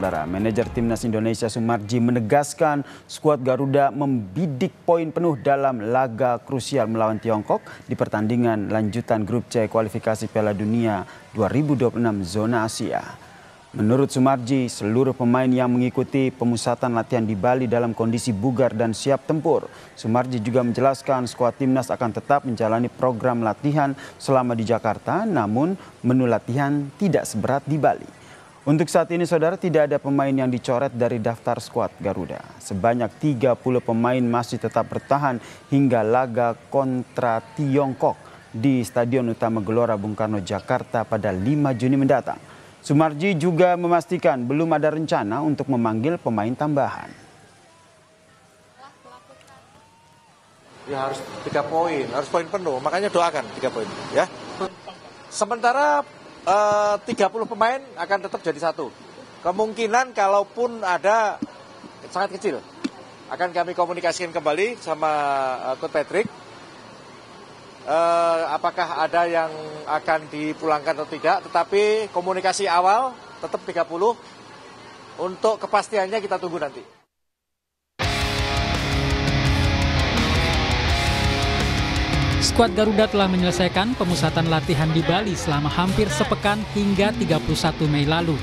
saudara. Manajer Timnas Indonesia Sumarji menegaskan skuad Garuda membidik poin penuh dalam laga krusial melawan Tiongkok di pertandingan lanjutan grup C kualifikasi Piala Dunia 2026 zona Asia. Menurut Sumarji, seluruh pemain yang mengikuti pemusatan latihan di Bali dalam kondisi bugar dan siap tempur. Sumarji juga menjelaskan skuad timnas akan tetap menjalani program latihan selama di Jakarta, namun menu latihan tidak seberat di Bali. Untuk saat ini, saudara, tidak ada pemain yang dicoret dari daftar skuad Garuda. Sebanyak 30 pemain masih tetap bertahan hingga laga kontra Tiongkok di Stadion Utama Gelora Bung Karno, Jakarta pada 5 Juni mendatang. Sumarji juga memastikan belum ada rencana untuk memanggil pemain tambahan. Ya harus 3 poin, harus poin penuh, makanya doakan 3 poin ya. Sementara 30 pemain akan tetap jadi satu. Kemungkinan kalaupun ada sangat kecil, akan kami komunikasikan kembali sama Coach Patrick. Apakah ada yang akan dipulangkan atau tidak, tetapi komunikasi awal tetap 30. Untuk kepastiannya kita tunggu nanti. Skuad Garuda telah menyelesaikan pemusatan latihan di Bali selama hampir sepekan hingga 31 Mei lalu.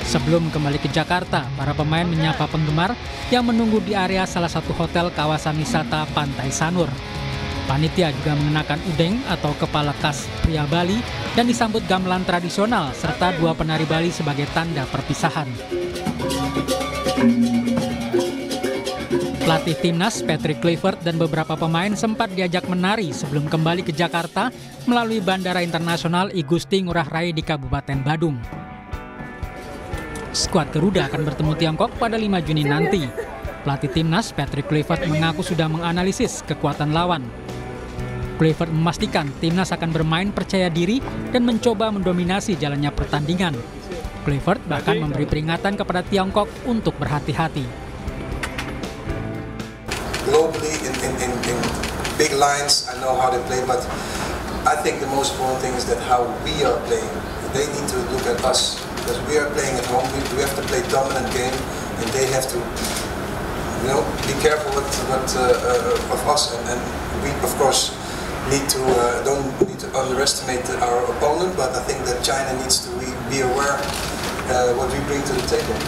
Sebelum kembali ke Jakarta, para pemain menyapa penggemar yang menunggu di area salah satu hotel kawasan wisata Pantai Sanur. Panitia juga mengenakan udeng atau kepala khas pria Bali dan disambut gamelan tradisional serta 2 penari Bali sebagai tanda perpisahan. Pelatih timnas Patrick Kluivert dan beberapa pemain sempat diajak menari sebelum kembali ke Jakarta melalui Bandara Internasional I Gusti Ngurah Rai di Kabupaten Badung. Skuad Garuda akan bertemu Tiongkok pada 5 Juni nanti. Pelatih timnas Patrick Kluivert mengaku sudah menganalisis kekuatan lawan. Kluivert memastikan timnas akan bermain percaya diri dan mencoba mendominasi jalannya pertandingan. Kluivert bahkan memberi peringatan kepada Tiongkok untuk berhati-hati. Globally in big lines, I know how they play, but I think the most important thing is that how we are playing. They need to look at us because we are playing at home. We have to play dominant game, and they have to, be careful of us. And we, of course, don't need to underestimate our opponent, but I think that China needs to be aware what we bring to the table.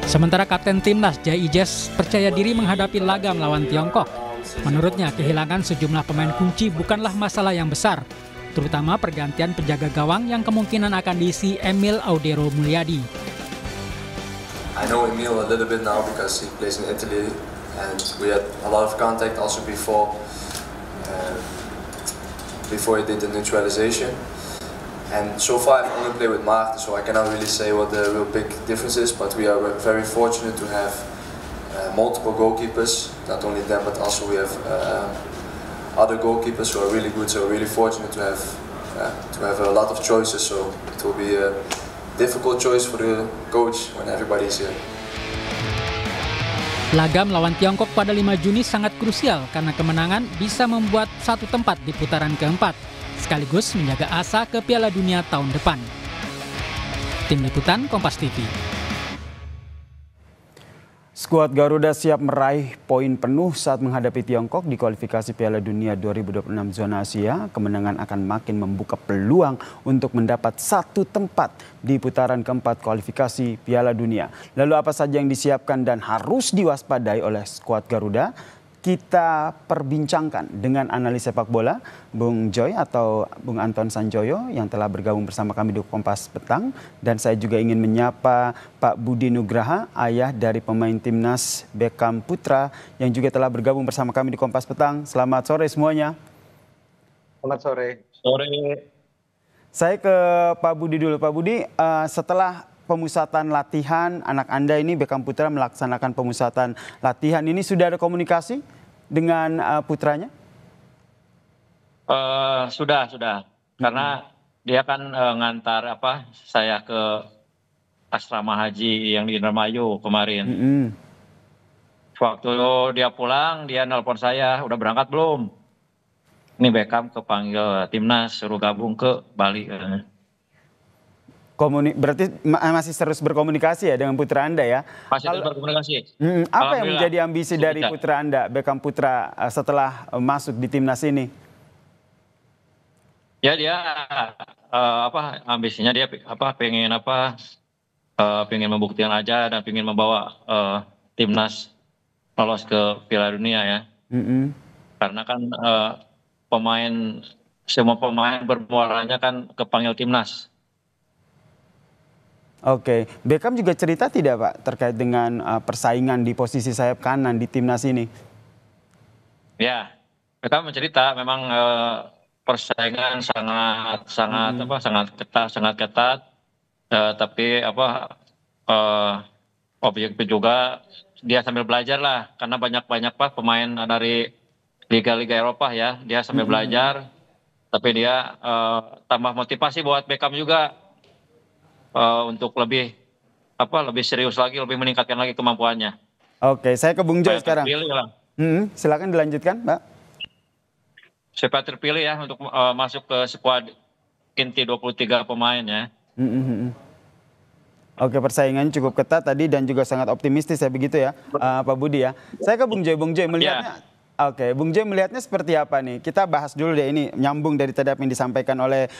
Sementara Kapten Timnas Jai Ijes percaya diri menghadapi laga melawan Tiongkok. Menurutnya kehilangan sejumlah pemain kunci bukanlah masalah yang besar, terutama pergantian penjaga gawang yang kemungkinan akan diisi Emil Audero Mulyadi. I know Emil a little bit now because he plays in Italy and we had a lot of contact also before he did the neutralization. And so far I've only played with Maarten, so I cannot really say what the real big difference is, but we are very fortunate to have multiple goalkeepers. Not only them, but also we have other goalkeepers who are really good, so we're really fortunate to have a lot of choices, so it will be a difficult choice for the coach when everybody is here. Laga melawan Tiongkok pada 5 Juni sangat krusial karena kemenangan bisa membuat satu tempat di putaran keempat, sekaligus menjaga asa ke Piala Dunia tahun depan. Tim Liputan Kompas TV. Skuad Garuda siap meraih poin penuh saat menghadapi Tiongkok di kualifikasi Piala Dunia 2026 zona Asia. Kemenangan akan makin membuka peluang untuk mendapat satu tempat di putaran keempat kualifikasi Piala Dunia. Lalu apa saja yang disiapkan dan harus diwaspadai oleh skuad Garuda? Kita perbincangkan dengan analis sepak bola Bung Joy atau Bung Anton Sanjoyo yang telah bergabung bersama kami di Kompas Petang. Dan saya juga ingin menyapa Pak Budi Nugraha, ayah dari pemain timnas Beckham Putra yang juga telah bergabung bersama kami di Kompas Petang. Selamat sore semuanya. Selamat sore. Saya ke Pak Budi dulu. Pak Budi, setelah pemusatan latihan anak Anda ini Beckham Putra melaksanakan pemusatan latihan ini, sudah ada komunikasi dengan putranya? Sudah. Karena dia kan ngantar saya ke asrama haji yang di Indramayu kemarin. Waktu dia pulang, dia nelpon saya, udah berangkat belum? Ini Beckham kepanggil timnas, suruh gabung ke Bali. Berarti masih terus berkomunikasi ya dengan putra Anda ya? Masih terus berkomunikasi. Apa yang menjadi ambisi dari Sudah. putra Anda, Beckham Putra, setelah masuk di timnas ini? Ya dia ambisinya dia pengen membuktikan aja dan pengen membawa timnas lolos ke Piala Dunia ya. Karena kan semua pemain bermuaranya kan kepanggil timnas. Oke, Beckham juga cerita tidak Pak terkait dengan persaingan di posisi sayap kanan di timnas ini? Ya, Beckham mencerita memang persaingan sangat ketat, tapi objektif juga dia sambil belajar lah, karena banyak pemain dari liga-liga Eropa ya, dia sambil belajar, tapi dia tambah motivasi buat Beckham juga. Untuk lebih serius lagi, lebih meningkatkan lagi kemampuannya. Oke, saya ke Bung Joy sekarang. Silakan dilanjutkan, Mbak. Supaya terpilih ya untuk masuk ke skuad inti 23 pemain ya. Oke, persaingannya cukup ketat tadi dan juga sangat optimistis ya begitu ya, Pak Budi ya. Saya ke Bung Joy. Bung Joy melihatnya. Oke, Bung Joy melihatnya seperti apa nih? Kita bahas dulu deh, ini nyambung dari tadi apa yang disampaikan oleh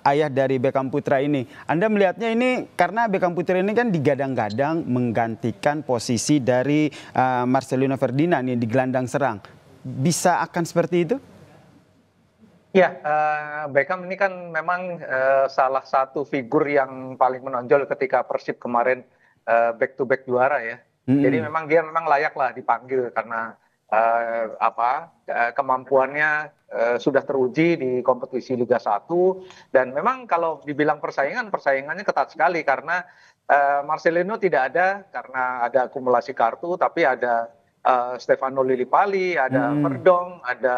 ayah dari Beckham Putra ini. Anda melihatnya ini karena Beckham Putra ini kan digadang-gadang menggantikan posisi dari Marcelino Ferdinand nih di gelandang serang. Bisa akan seperti itu? Ya, Beckham ini kan memang salah satu figur yang paling menonjol ketika Persib kemarin back to back juara ya. Jadi memang dia layak lah dipanggil karena kemampuannya sudah teruji di kompetisi Liga 1, dan memang kalau dibilang persaingannya ketat sekali karena Marcelino tidak ada karena ada akumulasi kartu, tapi ada Stefano Lillipali, ada Verdong, ada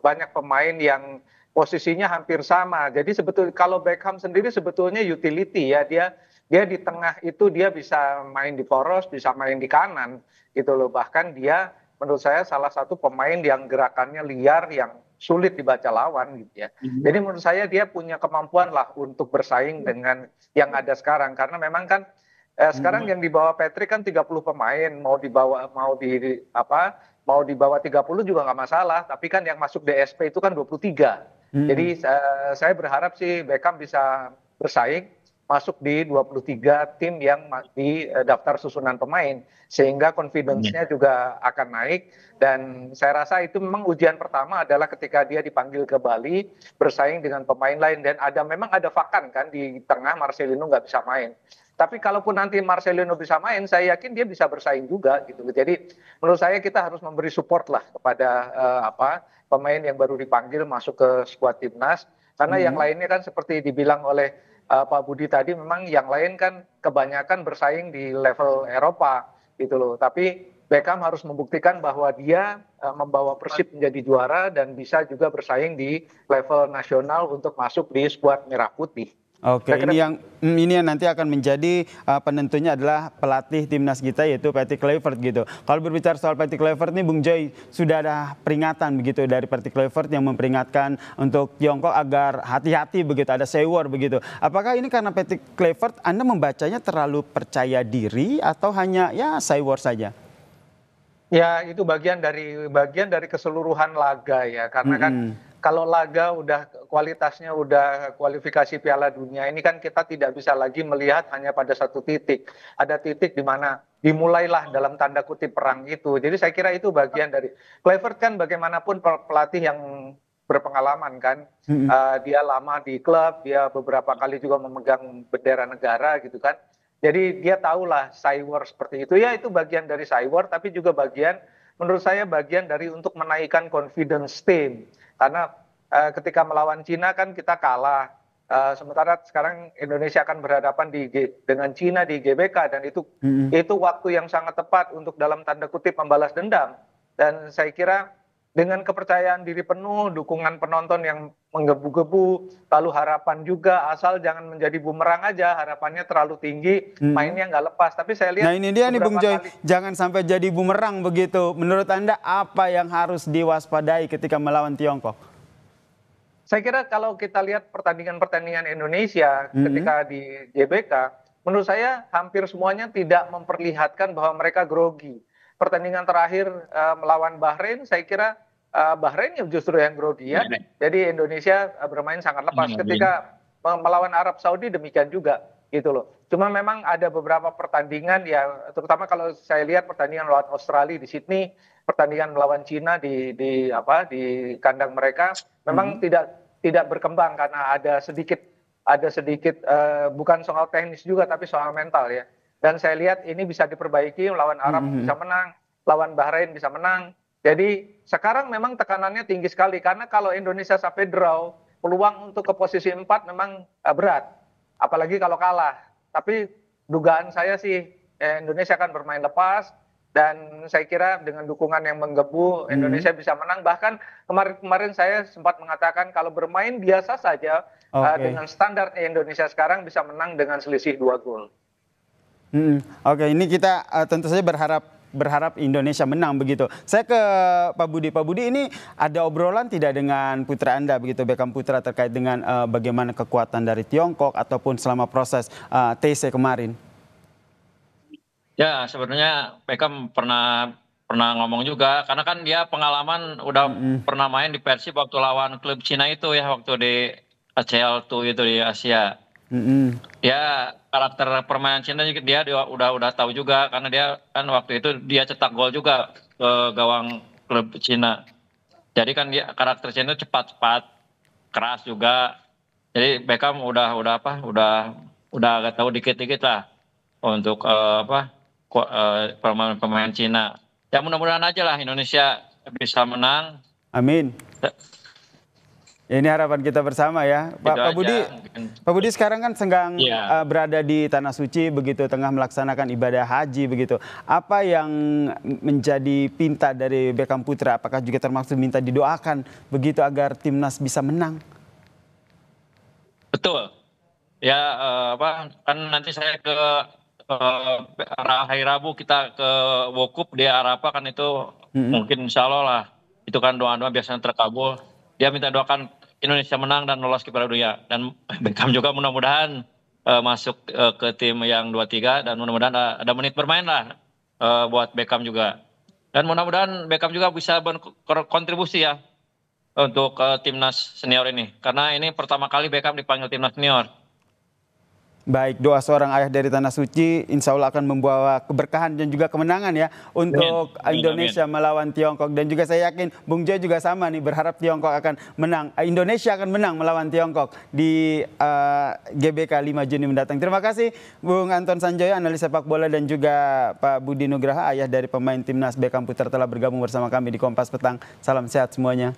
banyak pemain yang posisinya hampir sama. Jadi sebetulnya kalau Beckham sendiri sebetulnya utility ya, dia di tengah itu dia bisa main di poros, bisa main di kanan gitu loh. Bahkan dia menurut saya salah satu pemain yang gerakannya liar, yang sulit dibaca lawan gitu ya. Jadi menurut saya dia punya kemampuan lah untuk bersaing dengan yang ada sekarang, karena memang kan sekarang yang dibawa Patrick kan 30 pemain, mau dibawa 30 juga nggak masalah, tapi kan yang masuk DSP itu kan 23. Jadi saya berharap sih Beckham bisa bersaing masuk di 23 tim yang di daftar susunan pemain, sehingga confidence-nya juga akan naik. Dan saya rasa itu memang ujian pertama adalah ketika dia dipanggil ke Bali bersaing dengan pemain lain, dan memang ada vakan kan di tengah, Marcelino nggak bisa main. Tapi kalaupun nanti Marcelino bisa main, saya yakin dia bisa bersaing juga gitu. Jadi menurut saya kita harus memberi support lah kepada pemain yang baru dipanggil masuk ke skuad timnas, karena yang lainnya kan seperti dibilang oleh Pak Budi tadi, memang yang lain kan kebanyakan bersaing di level Eropa gitu loh. Tapi Beckham harus membuktikan bahwa dia membawa Persib menjadi juara dan bisa juga bersaing di level nasional untuk masuk di skuad merah putih. Oke, ini yang nanti akan menjadi penentunya adalah pelatih timnas kita, yaitu Patrick Kluivert gitu. Kalau berbicara soal Patrick Kluivert nih, Bung Joy, sudah ada peringatan begitu dari Patrick Kluivert yang memperingatkan untuk Tiongkok agar hati-hati begitu, ada say war begitu. Apakah ini karena Patrick Kluivert Anda membacanya terlalu percaya diri atau hanya ya say war saja? Ya, itu bagian dari keseluruhan laga ya, karena kan kalau laga udah kualitasnya udah kualifikasi Piala Dunia ini kan kita tidak bisa lagi melihat hanya pada satu titik. Ada titik di mana dimulailah dalam tanda kutip perang itu. Jadi saya kira itu bagian dari Kluivert kan bagaimanapun pelatih yang berpengalaman kan. Dia lama di klub, dia beberapa kali juga memegang bendera negara gitu kan. Jadi dia tahulah cywar seperti itu. Ya itu bagian dari cywar, tapi juga menurut saya bagian dari untuk menaikkan confidence tim. Karena ketika melawan Cina kan kita kalah. Sementara sekarang Indonesia akan berhadapan dengan Cina di GBK, dan itu waktu yang sangat tepat untuk dalam tanda kutip membalas dendam. Dan saya kira dengan kepercayaan diri penuh, dukungan penonton yang menggebu-gebu, lalu harapan juga, asal jangan menjadi bumerang aja, harapannya terlalu tinggi, mainnya nggak lepas. Tapi saya lihat, nah ini dia nih Bung Joy, jangan sampai jadi bumerang begitu. Menurut Anda apa yang harus diwaspadai ketika melawan Tiongkok? Saya kira kalau kita lihat pertandingan-pertandingan Indonesia ketika di GBK, menurut saya hampir semuanya tidak memperlihatkan bahwa mereka grogi. Pertandingan terakhir melawan Bahrain, saya kira Bahrain justru yang grogi ya. Jadi Indonesia bermain sangat lepas. Ketika melawan Arab Saudi demikian juga gitu loh. Cuma memang ada beberapa pertandingan ya, terutama kalau saya lihat pertandingan melawan Australia di Sydney, pertandingan melawan Cina di kandang mereka memang tidak berkembang karena ada sedikit bukan soal teknis juga tapi soal mental ya. Dan saya lihat ini bisa diperbaiki, lawan Arab bisa menang, lawan Bahrain bisa menang. Jadi sekarang memang tekanannya tinggi sekali karena kalau Indonesia sampai draw, peluang untuk ke posisi 4 memang berat. Apalagi kalau kalah. Tapi dugaan saya sih Indonesia akan bermain lepas. Dan saya kira dengan dukungan yang menggebu Indonesia bisa menang. Bahkan kemarin saya sempat mengatakan kalau bermain biasa saja dengan standar Indonesia sekarang bisa menang dengan selisih 2 gol. Oke, ini kita tentu saja berharap Indonesia menang begitu. Saya ke Pak Budi. Pak Budi, ini ada obrolan tidak dengan putra Anda begitu, Beckham Putra, terkait dengan bagaimana kekuatan dari Tiongkok ataupun selama proses TC kemarin? Ya, sebenarnya Beckham pernah ngomong juga, karena kan dia pengalaman udah pernah main di Persib waktu lawan klub Cina itu ya, waktu di ACL tuh itu di Asia. Ya, karakter permainan Cina dia udah tahu juga, karena dia kan waktu itu dia cetak gol juga ke gawang klub Cina. Jadi kan dia karakter Cina cepat, keras juga. Jadi Beckham udah agak tahu dikit-dikit lah untuk pemain Cina. Ya mudah-mudahan aja lah Indonesia bisa menang. Amin. Ini harapan kita bersama ya, Pak Budi. Pak Budi sekarang kan sedang berada di Tanah Suci begitu, tengah melaksanakan ibadah haji begitu. Apa yang menjadi pinta dari Beckham Putra? Apakah juga termasuk minta didoakan begitu agar timnas bisa menang? Betul. Ya kan nanti saya ke hari Rabu kita ke Wukuf di Arafah kan itu mungkin insya Allah lah. Itu kan doa-doa biasanya terkabul. Dia minta doakan Indonesia menang dan lolos ke Piala Dunia. Dan Beckham juga mudah-mudahan masuk ke tim yang 2-3 dan mudah-mudahan ada menit bermain lah buat Beckham juga. Dan mudah-mudahan Beckham juga bisa berkontribusi ya untuk timnas senior ini. Karena ini pertama kali Beckham dipanggil timnas senior. Baik, doa seorang ayah dari Tanah Suci insya Allah akan membawa keberkahan dan juga kemenangan ya untuk Indonesia melawan Tiongkok. Dan juga saya yakin Bung Joy juga sama nih, berharap Tiongkok akan menang. Indonesia akan menang melawan Tiongkok di GBK 5 Juni mendatang. Terima kasih Bung Anton Sanjoyo, analis sepak bola, dan juga Pak Budi Nugraha, ayah dari pemain timnas Beckham Putra, telah bergabung bersama kami di Kompas Petang. Salam sehat semuanya.